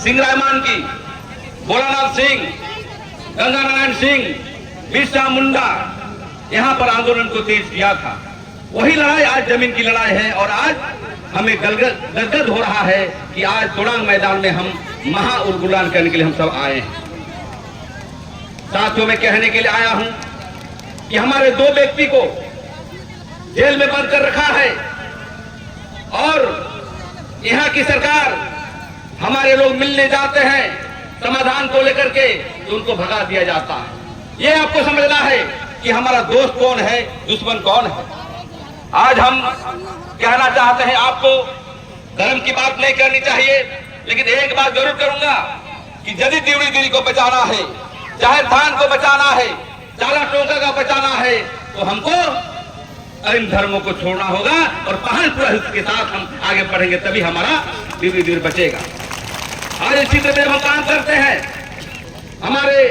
सिंह रहमान की, भोलानाथ सिंह, गंगा नारायण सिंह, बिरसा मुंडा यहाँ पर आंदोलन को तेज किया था। वही लड़ाई आज जमीन की लड़ाई है और आज हमें गदगद हो रहा है कि आज तोड़ांग मैदान में हम महा उलगुलान करने के लिए हम सब आए हैं। साथियों, मैं कहने के लिए आया हूं कि हमारे 2 व्यक्ति को जेल में बंद कर रखा है और यहाँ की सरकार, हमारे लोग मिलने जाते हैं समाधान को लेकर के तो उनको भगा दिया जाता है। ये आपको समझना है कि हमारा दोस्त कौन है, दुश्मन कौन है। आज हम कहना चाहते हैं, आपको धर्म की बात नहीं करनी चाहिए, लेकिन एक बात जरूर करूंगा कि यदि दिवड़ी दिली को बचाना है, चाहे धान को बचाना है, चाला टोका का बचाना है, तो हमको इन धर्मों को छोड़ना होगा और पहल प्रयास के साथ हम आगे बढ़ेंगे, तभी हमारा दिवड़ी दिली बचेगा। आज इसी तरह हम काम करते हैं। हमारे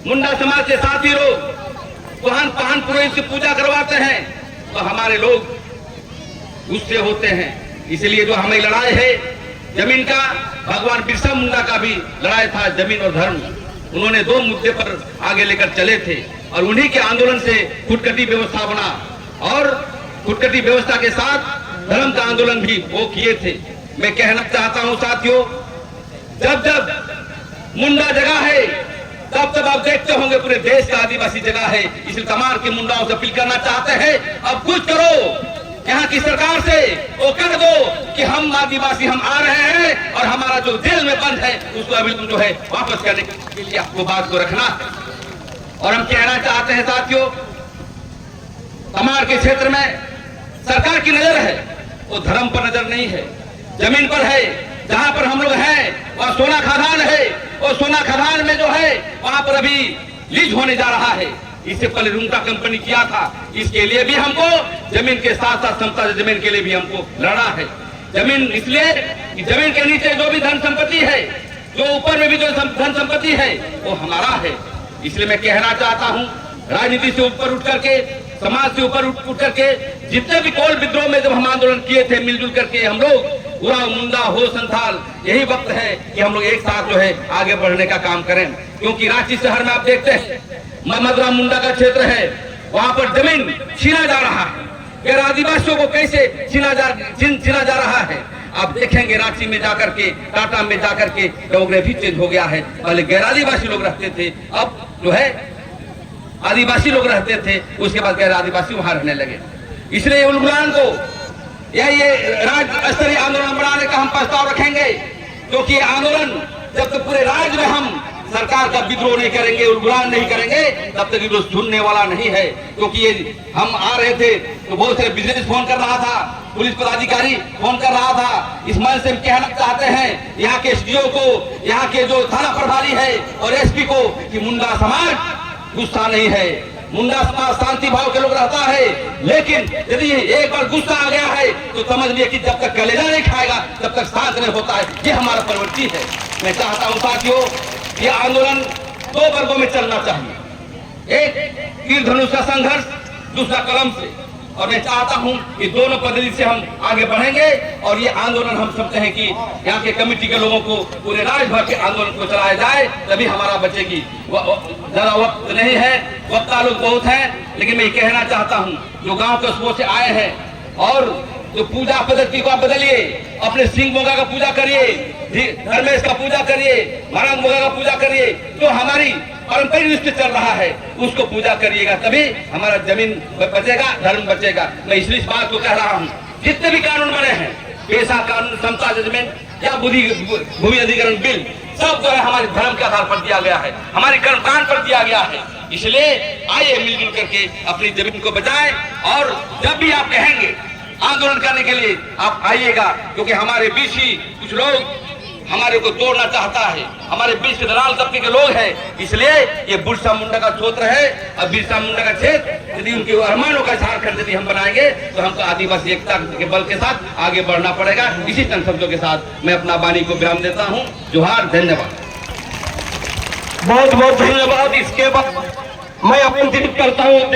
मुंडा समाज के साथी लोग पहन पुरोहित से पूजा करवाते हैं तो हमारे लोग गुस्से होते हैं। इसलिए जो हमें लड़ाई है जमीन का, भगवान बिरसा मुंडा का भी लड़ाई था जमीन और धर्म। उन्होंने 2 मुद्दे पर आगे लेकर चले थे और उन्हीं के आंदोलन से खुटकटी व्यवस्था बना और खुटकटी व्यवस्था के साथ धर्म का आंदोलन भी वो किए थे। मैं कहना चाहता हूं साथियों, जब जब मुंडा जगह है तब तब आप देखते होंगे पूरे देश का आदिवासी जगह है। इसलिए तमाम के मुंडाओं से अपील करना चाहते हैं, अब कुछ करो यहाँ की सरकार से, वो कह दो कि हम आदिवासी हम आ रहे हैं और हमारा जो जेल में बंद है उसको अभी जो है वापस करने के लिए आपको बात को रखना है। और हम कहना चाहते हैं साथियों, तमार के क्षेत्र में सरकार की नजर है, वो धर्म पर नजर नहीं है, जमीन पर है। जहां पर हम लोग हैं वह सोना खदान है और सोना खदान में जो है वहां पर अभी लीज होने जा रहा है। इससे पहले रूंगटा कंपनी किया था। इसके लिए भी हमको जमीन के साथ साथ समता जमीन के लिए भी हमको लड़ना है। जमीन इसलिए कि जमीन के नीचे जो भी धन संपत्ति है, जो ऊपर में भी जो धन संपत्ति है वो हमारा है। इसलिए मैं कहना चाहता हूं, राजनीति से ऊपर उठ करके, समाज से ऊपर उठ करके, जितने भी कोल विद्रोह में जब हम आंदोलन किए थे मिलजुल करके हम लोग, पूरा मुंडा हो संथाल, यही वक्त है कि हम लोग एक साथ जो है आगे बढ़ने का काम करें। क्योंकि रांची शहर में आप देखते हैं मदरा मुंडा का क्षेत्र है, वहां पर जमीन छीना जा रहा है। गैर आदिवासियों को कैसे छीना जा रहा है आप देखेंगे। रांची में जाकर के, टाटा में जाकर के डेमोग्राफी चेंज हो गया है। पहले गैर आदिवासी लोग रहते थे, अब जो है आदिवासी लोग रहते थे, उसके बाद गैर आदिवासी वहां रहने लगे। इसलिए उलगुलान को ये राज्य स्तरीय आंदोलन बनाने का हम प्रस्ताव रखेंगे, क्योंकि आंदोलन जब तक पूरे राज्य में हम सरकार का विद्रोह नहीं करेंगे, उलगुलान नहीं करेंगे, तब तक विद्रोह सुनने वाला नहीं है। क्योंकि ये हम आ रहे थे तो बहुत सारे बिजनेस फोन कर रहा था, पुलिस पदाधिकारी फोन कर रहा था। इस मंच से हम कहना चाहते हैं यहाँ के एसडीओ को, यहाँ के जो थाना प्रभारी है और एसपी को कि मुंडा समाज गुस्सा नहीं है, मुंडा समाज शांति भाव के लोग रहता है। लेकिन यदि एक बार गुस्सा आ गया है तो समझ लिए कि जब तक कलेजा नहीं खाएगा तब तक शांत नहीं होता है। ये हमारा प्रवृत्ति है। मैं चाहता हूं साथियों, ये आंदोलन 2 वर्गों में चलना चाहिए, एक तीर धनुष का संघर्ष, दूसरा कलम से। और मैं चाहता हूं कि दोनों पद्धति से हम आगे बढ़ेंगे और ये आंदोलन हम समझते हैं कि यहाँ के कमेटी के लोगों को पूरे राज्य भर के आंदोलन को चलाया जाए, तभी हमारा बचेगी। ज्यादा वक्त नहीं है, वक्त ताल्लुक बहुत है, लेकिन मैं ये कहना चाहता हूँ जो गाँव कस्बों से आए हैं और जो पूजा पद्धति को आप बदलिए, अपने सिंह मोगा का पूजा करिए, धर्मेश का पूजा करिए, महाराज मोगा का पूजा करिए, जो हमारी पारंपरिक रूप से चल रहा है उसको पूजा करिएगा, तभी हमारा जमीन बचेगा, धर्म बचेगा। मैं इसलिए इस बात को कह रहा हूँ, जितने भी कानून बने हैं, पेशा कानून, समता जजमेंट या भूमि अधिग्रहण बिल, सब जो है हमारे धर्म के आधार पर दिया गया है, हमारे कर्मकांड पर दिया गया है। इसलिए आइए मिलजुल करके अपनी जमीन को बचाएं और जब भी आप कहेंगे आंदोलन करने के लिए आप आइएगा, क्योंकि हमारे बीच ही कुछ लोग हमारे को तोड़ना चाहता है, हमारे बीच के दलाल तबके के लोग हैं। इसलिए ये बिरसा मुंडा का क्षेत्र है और बिरसा मुंडा का क्षेत्र यदि उनके अरमानों का झारखंड यदि हम बनाएंगे तो हमको आदिवासी एकता के बल के साथ आगे बढ़ना पड़ेगा। इसी शब्दों के साथ मैं अपना वाणी को विराम देता हूँ। जोहार, धन्यवाद, बहुत बहुत धन्यवाद। इसके बाद मैं आमंत्रित करता हूँ